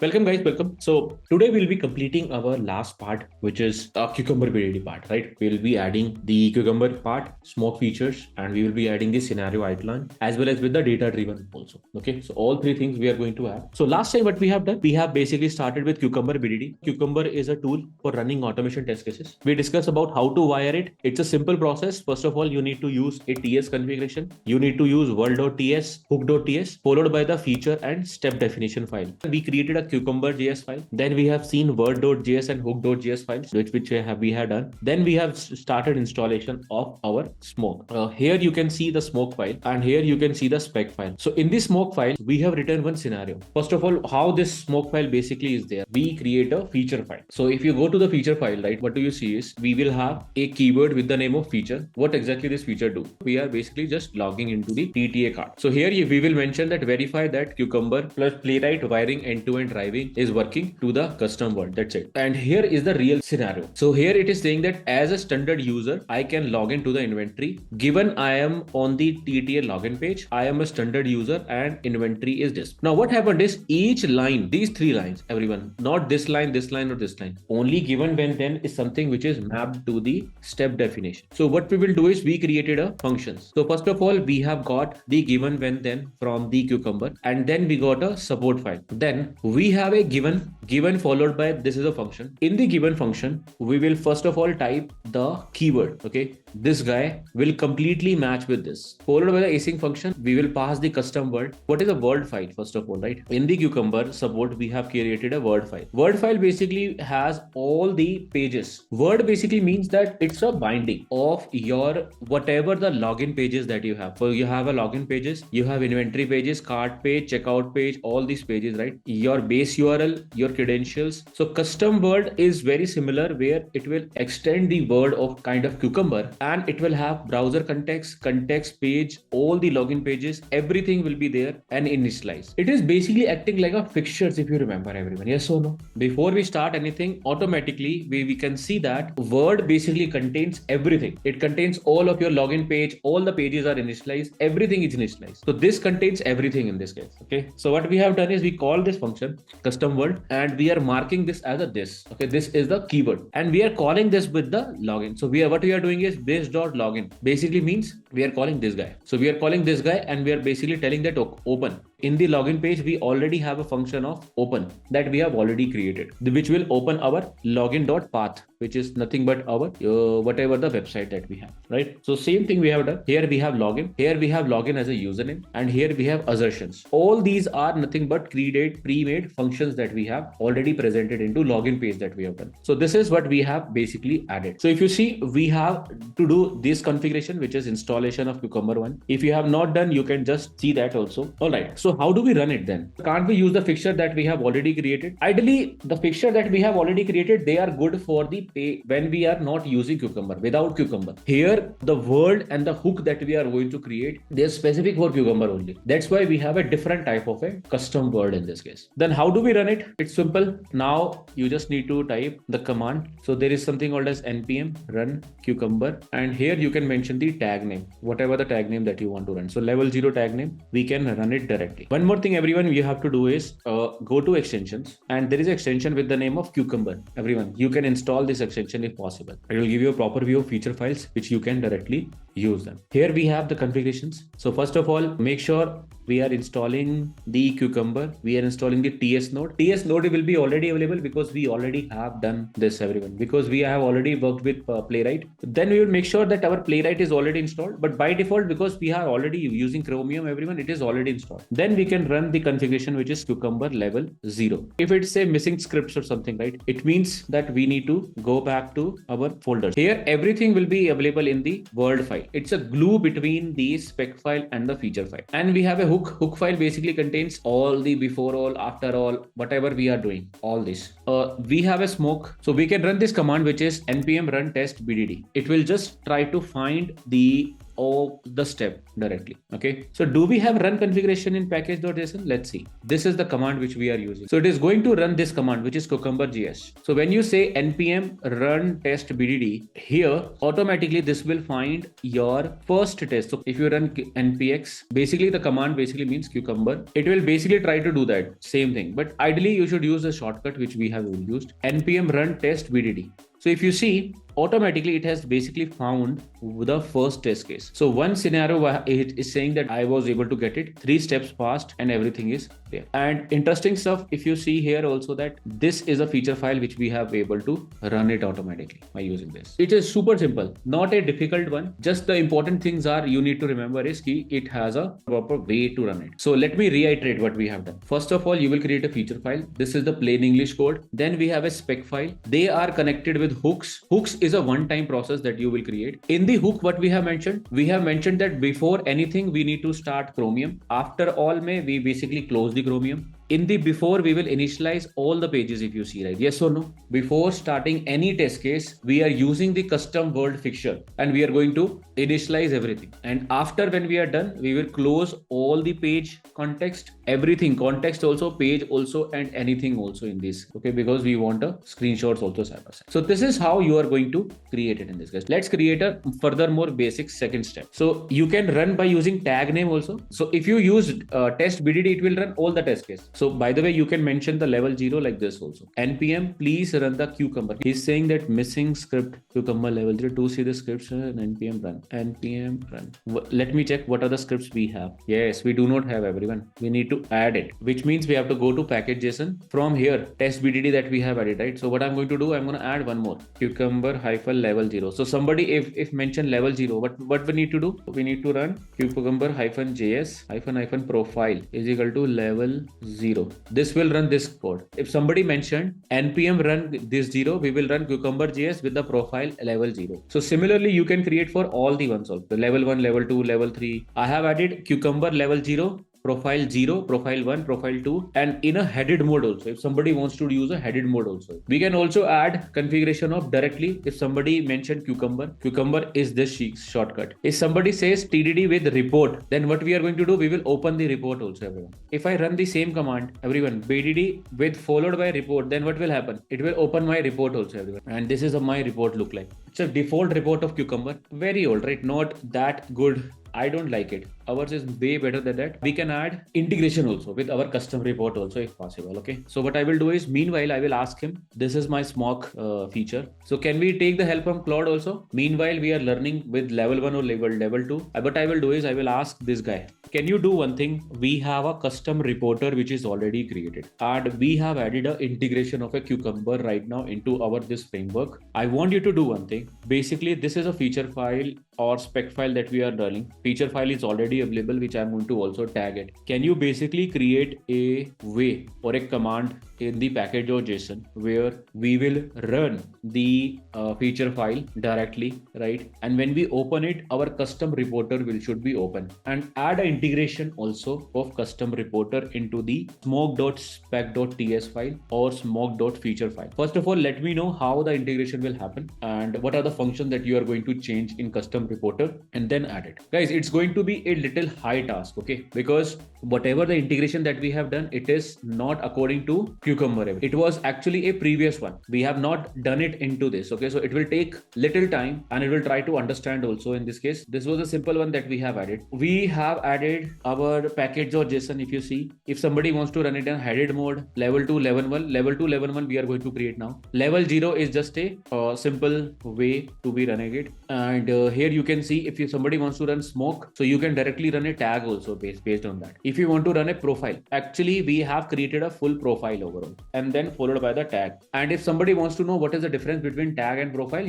Welcome guys, welcome. So today we'll be completing our last part, which is Cucumber BDD part, right? We'll be adding the Cucumber part, smoke features, and we will be adding the scenario outline as well as with the data driven also. Okay, so all three things we are going to add. So last time what we have done, we have basically started with Cucumber BDD. Cucumber is a tool for running automation test cases. We discussed about how to wire it. It's a simple process. First of all, you need to use a TS configuration. You need to use world.ts, hook.ts, followed by the feature and step definition file. We created a Cucumber.js file. Then we have seen word.js and hook.js files, which we have done. Then we have started installation of our smoke. Here you can see the smoke file, and here you can see the spec file. So in this smoke file, we have written one scenario. First of all, how this smoke file basically is there. We create a feature file. So if you go to the feature file, right, what do you see is we will have a keyword with the name of feature. What exactly this feature do? We are basically just logging into the TTA card. So here we will mention that verify that Cucumber plus Playwright wiring end-to-end driving is working to the custom world. That's it. And here is the real scenario. So here it is saying that as a standard user, I can log into the inventory. Given I am on the TTA login page, I am a standard user and inventory is this. Now what happened is each line, these three lines, everyone, not this line, or this line, only given when then is something which is mapped to the step definition. So what we will do is we created a functions. So first of all, we have got the given when then from the Cucumber, and then we got a support file. Then we have a given followed by this is a function. In the given function, we will first of all type the keyword. Okay, this guy will completely match with this. Followed by the async function, we will pass the custom word. What is a word file? First of all, right? In the Cucumber support, we have created a word file. Word file basically has all the pages. Word basically means that it's a binding of your whatever the login pages that you have. So you have a login pages, you have inventory pages, cart page, checkout page, all these pages, right? Your base URL, your credentials. So custom word is very similar where it will extend the word of kind of Cucumber, and it will have browser context page, all the login pages, everything will be there and initialized. It is basically acting like a fixtures, if you remember everyone. Yes or no? Before we start anything, automatically we can see that word basically contains everything. It contains all of your login page, all the pages are initialized, everything is initialized. So this contains everything in this case. Okay, so what we have done is we call this function custom word, and we are marking this as a this. Okay, this is the keyword, and we are calling this with the login. So what we are doing is this.login basically means we are calling this guy. So we are calling this guy, and we are basically telling that open. In the login page, we already have a function of open that we have already created, which will open our login.path, which is nothing but our whatever the website that we have, right? So same thing we have done. Here we have login. Here we have login as a username, and here we have assertions. All these are nothing but pre-made functions that we have already presented into login page that we have done. So this is what we have basically added. So if you see, we have to do this configuration, which is installation of Cucumber 1. If you have not done, you can just see that also. All right. So how do we run it then? Can't we use the fixture that we have already created? Ideally, the fixture that we have already created, they are good for the pay when we are not using Cucumber, without Cucumber. Here, the word and the hook that we are going to create, they are specific for Cucumber only. That's why we have a different type of a custom word in this case. Then how do we run it? It's simple. Now you just need to type the command. So there is something called as npm run Cucumber, and here you can mention the tag name, whatever the tag name that you want to run. So level 0 tag name, we can run it directly. One more thing, everyone, you have to do is go to extensions, and there is an extension with the name of Cucumber. Everyone, you can install this extension if possible. It will give you a proper view of feature files which you can directly use them. Here we have the configurations. So first of all, make sure we are installing the Cucumber. We are installing the TS node. TS node will be already available because we already have done this, everyone, because we have already worked with Playwright. Then we will make sure that our Playwright is already installed, but by default, because we are already using Chromium, everyone, it is already installed. Then we can run the configuration, which is Cucumber level 0. If it's say missing scripts or something, right, it means that we need to go back to our folders. Here, everything will be available in the word file. It's a glue between the spec file and the feature file. And we have a hook file basically contains all the before all, after all, whatever we are doing, all this. We have a smoke. So we can run this command, which is npm run test bdd. It will just try to find the all the step directly. Okay. So do we have run configuration in package.json? Let's see. This is the command which we are using. So it is going to run this command, which is cucumber.js. So when you say npm run test bdd, here automatically this will find your first test. So if you run npx, basically the command basically means cucumber. It will basically try to do that same thing, but ideally you should use the shortcut which we have used, npm run test bdd. So if you see, automatically it has basically found the first test case. So one scenario it is saying that I was able to get it 3 steps fast and everything is there. And interesting stuff, if you see here also that this is a feature file which we have able to run it automatically by using this. It is super simple, not a difficult one. Just the important things are you need to remember is key, it has a proper way to run it. So let me reiterate what we have done. First of all, you will create a feature file. This is the plain English code. Then we have a spec file. They are connected with hooks. Hooks is a one-time process that you will create. In the hook, what we have mentioned that before anything, we need to start Chromium. After all, we basically close the Chromium. In the before, we will initialize all the pages if you see, right? Yes or no? Before starting any test case, we are using the custom world fixture and we are going to initialize everything. And after when we are done, we will close all the page context, everything, context also, page also, and anything also in this. Okay, because we want a screenshots also side by side. So this is how you are going to create it in this case. Let's create a furthermore basic second step. So you can run by using tag name also. So if you use test BDD, it will run all the test case. So by the way, you can mention the level 0 like this also. npm please run the cucumber. He's saying that missing script cucumber level 0 to see the scripts and npm run. npm run. Let me check what are the scripts we have. Yes, we do not have everyone. We need to add it, which means we have to go to package.json. From here, test BDD that we have added, right? So what I'm going to do, I'm going to add one more cucumber hyphen level 0. So somebody if mention level 0, what we need to do? We need to run cucumber hyphen js hyphen profile is equal to level 0. This will run this code. If somebody mentioned npm run this 0, we will run cucumber.js with the profile level 0. So similarly, you can create for all the ones also. The level 1, level 2, level 3. I have added cucumber level 0, profile 0, profile 1, profile 2, and in a headed mode also. If somebody wants to use a headed mode also, we can also add configuration of directly. If somebody mentioned cucumber is this shortcut. If somebody says tdd with report, then what we are going to do, we will open the report also, everyone. If I run the same command, everyone, bdd with followed by report, then what will happen? It will open my report also, everyone. And this is how my report look like. It's a default report of cucumber. Very old, right? Not that good. I don't like it. Ours is way better than that. We can add integration also with our custom report also if possible. Okay. So what I will do is, meanwhile, I will ask him, this is my smoke feature. So can we take the help from Claude also? Meanwhile, we are learning with level 1 or level 2. What I will do is I will ask this guy, can you do one thing? We have a custom reporter which is already created and we have added an integration of a cucumber right now into our this framework. I want you to do one thing. Basically, this is a feature file or spec file that we are running. Feature file is already available, which I'm going to also tag it. Can you basically create a way or a command in the package.json where we will run the feature file directly, right? And when we open it, our custom reporter should be open, and add an integration also of custom reporter into the smoke.spec.ts file or smoke.feature file. First of all, let me know how the integration will happen and what are the functions that you are going to change in custom reporter, and then add it. Guys, it's going to be a little high task, okay? Because whatever the integration that we have done, it is not according to cucumber. It was actually a previous one. We have not done it into this, okay? So it will take little time and it will try to understand also. In this case, this was a simple one that we have added. We have added our package.json. If you see, if somebody wants to run it in headed mode, level 2, level 1, we are going to create now. Level 0 is just a simple way to be running it. And here you can see if somebody wants to run smoke, so you can directly run a tag also based on that. If you want to run a profile, actually we have created a full profile overall and then followed by the tag. And if somebody wants to know what is the difference between tag and profile,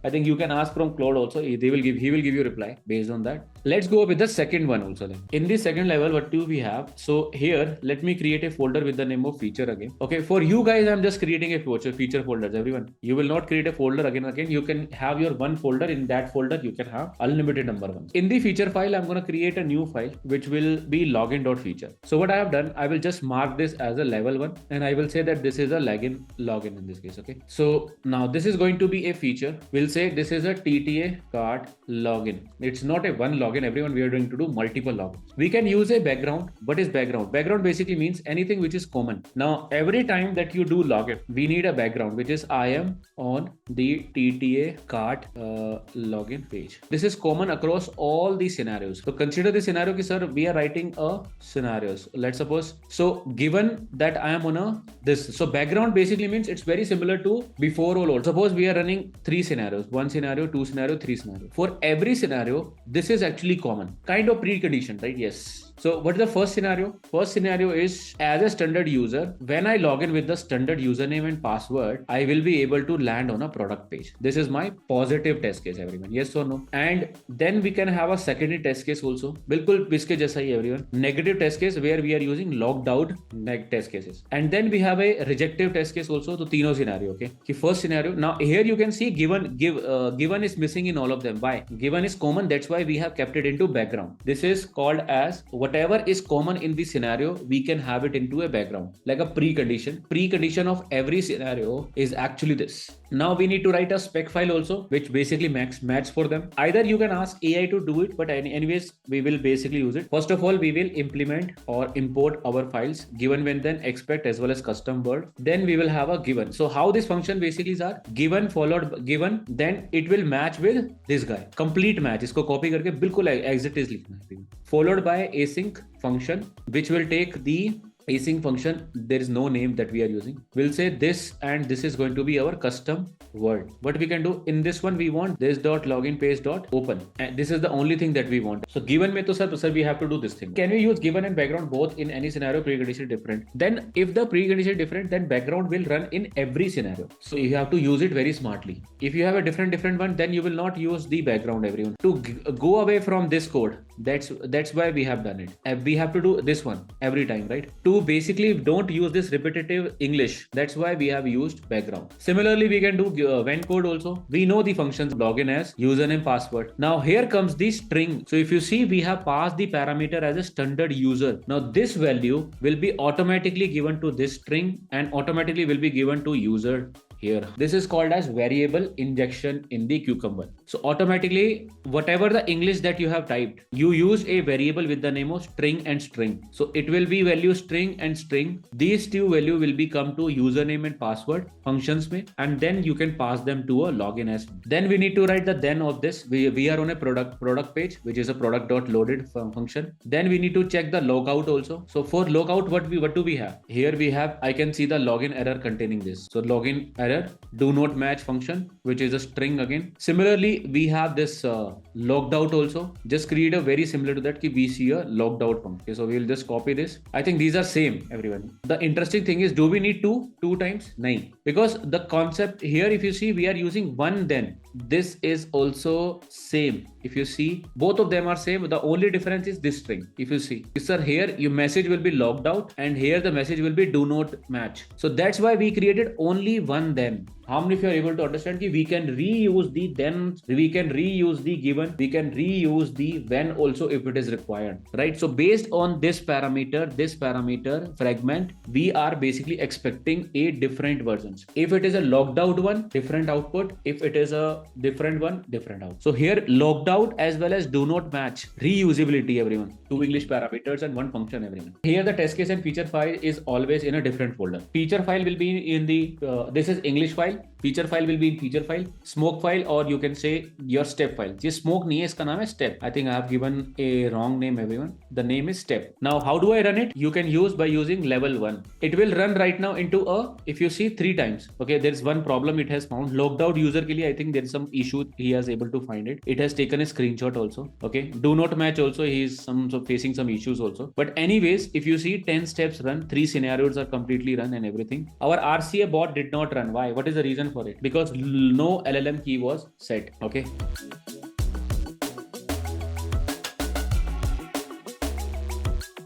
I think you can ask from Claude also. He will give you reply based on that. Let's go with the second one also then. In the second level, what do we have? So here, let me create a folder with the name of feature again. Okay, for you guys, I'm just creating a feature folders, everyone. You will not create a folder again and again. You can have your one folder. In that folder, you can have unlimited number of ones. In the feature file, I'm going to create a new file, which will be login.feature. So what I have done, I will just mark this as a level 1 and I will say that this is a login in this case. Okay, so now this is going to be a feature. We'll say this is a TTA card login. It's not a one login, everyone. We are going to do multiple logins. We can use a background. What is background? Background basically means anything which is common. Now, every time that you do login, we need a background, which is I am on the TTA card login page. This is common across all these scenarios. So consider the scenario ki sir, we are writing a scenarios. Let's suppose, so given that I am on this, so background basically means it's very similar to before all. Suppose we are running 3 scenarios, 1 scenario, 2 scenario, 3 scenario. For every scenario, this is actually common, kind of precondition, right? Yes. So what is the first scenario? First scenario is, as a standard user, when I log in with the standard username and password, I will be able to land on a product page. This is my positive test case, everyone. Yes or no? And then we can have a secondary test case also. Bilkul iske jaisa hi, everyone. Negative test case where we are using logged out test cases. And then we have a rejective test case also. So tino scenario, okay? Ki first scenario. Now here you can see given is missing in all of them. Why? Given is common. That's why we have kept it into background. This is called as whatever is common in the scenario, we can have it into a background, like a precondition. Precondition of every scenario is actually this. Now we need to write a spec file also, which basically match for them. Either you can ask AI to do it, but anyways, we will basically use it. First of all, we will implement or import our files, given, when, then, expect, as well as custom word. Then we will have a given. So how this function basically is are given followed given, then it will match with this guy. Complete match. Isko copy करके बिल्कुल as it is लिखना है. Followed by async function, which will take the async function. There is no name that we are using. We'll say this, and this is going to be our custom word. What we can do in this one, we want this dot login page dot open, and this is the only thing that we want. So given mein to sir we have to do this thing. Can we use given and background both in any scenario? Precondition different. Then if the precondition different, then background will run in every scenario. So you have to use it very smartly. If you have a different one, then you will not use the background, everyone. To go away from this code, that's why we have done it. We have to do this one every time, right? To basically don't use this repetitive English. That's why we have used background. Similarly, we can do when code also. We know the functions login as username, password. Now here comes the string. So if you see, we have passed the parameter as a standard user. Now this value will be automatically given to this string and automatically will be given to user here. This is called as variable injection in the Cucumber. So automatically, whatever the English that you have typed, you use a variable with the name of string and string. So it will be value string and string. These two value will be come to username and password functions mein, and then you can pass them to a login as. Then we need to write the then of this. We are on a product page, which is a product.loaded function. Then we need to check the logout also. So for logout, what do we have? Here we have, I can see the login error containing this. So login error, do not match function, which is a string again. Similarly, we have this logged out also. Just create a very similar to that, we see a logged out function. Okay, so we will just copy this. I think these are same, everyone. The interesting thing is, do we need two times? No, because the concept here, if you see, we are using one then. This is also same. If you see, both of them are same. The only difference is this string. If you see, sir, here your message will be logged out and here the message will be do not match. So that's why we created only one then. How many of you are able to understand that we can reuse the then, we can reuse the given, we can reuse the when also if it is required, right? So based on this parameter fragment, we are basically expecting a different versions. If it is a logged out one, different output. If it is a different one, different out. So here logged out as well as do not match, reusability, everyone. 2 English parameters and 1 function, everyone. Here the test case and feature file is always in a different folder. Feature file will be in the, this is English file. Feature file will be in feature file, smoke file, or you can say your step file. ये smoke नहीं है, इसका नाम है step. I think I have given a wrong name, everyone. The name is step. Now, how do I run it? You can use by using level 1. It will run right now into a, if you see 3 times. Okay, there is one problem it has found. Logged out user के लिए I think there is some issue he has able to find it. It has taken a screenshot also. Okay, do not match also. He is facing some issues also. But anyways, if you see 10 steps run, 3 scenarios are completely run and everything. Our RCA bot did not run. Why? What is the reason for it? Because no LLM key was set. Okay.